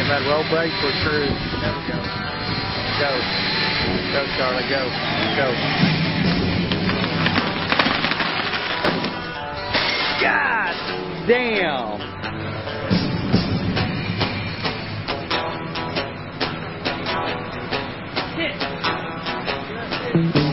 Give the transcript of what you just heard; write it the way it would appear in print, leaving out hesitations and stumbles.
Get that roll brake for cruise. There we go. Go. Go, Charlie. Go. Go. God damn. Hit.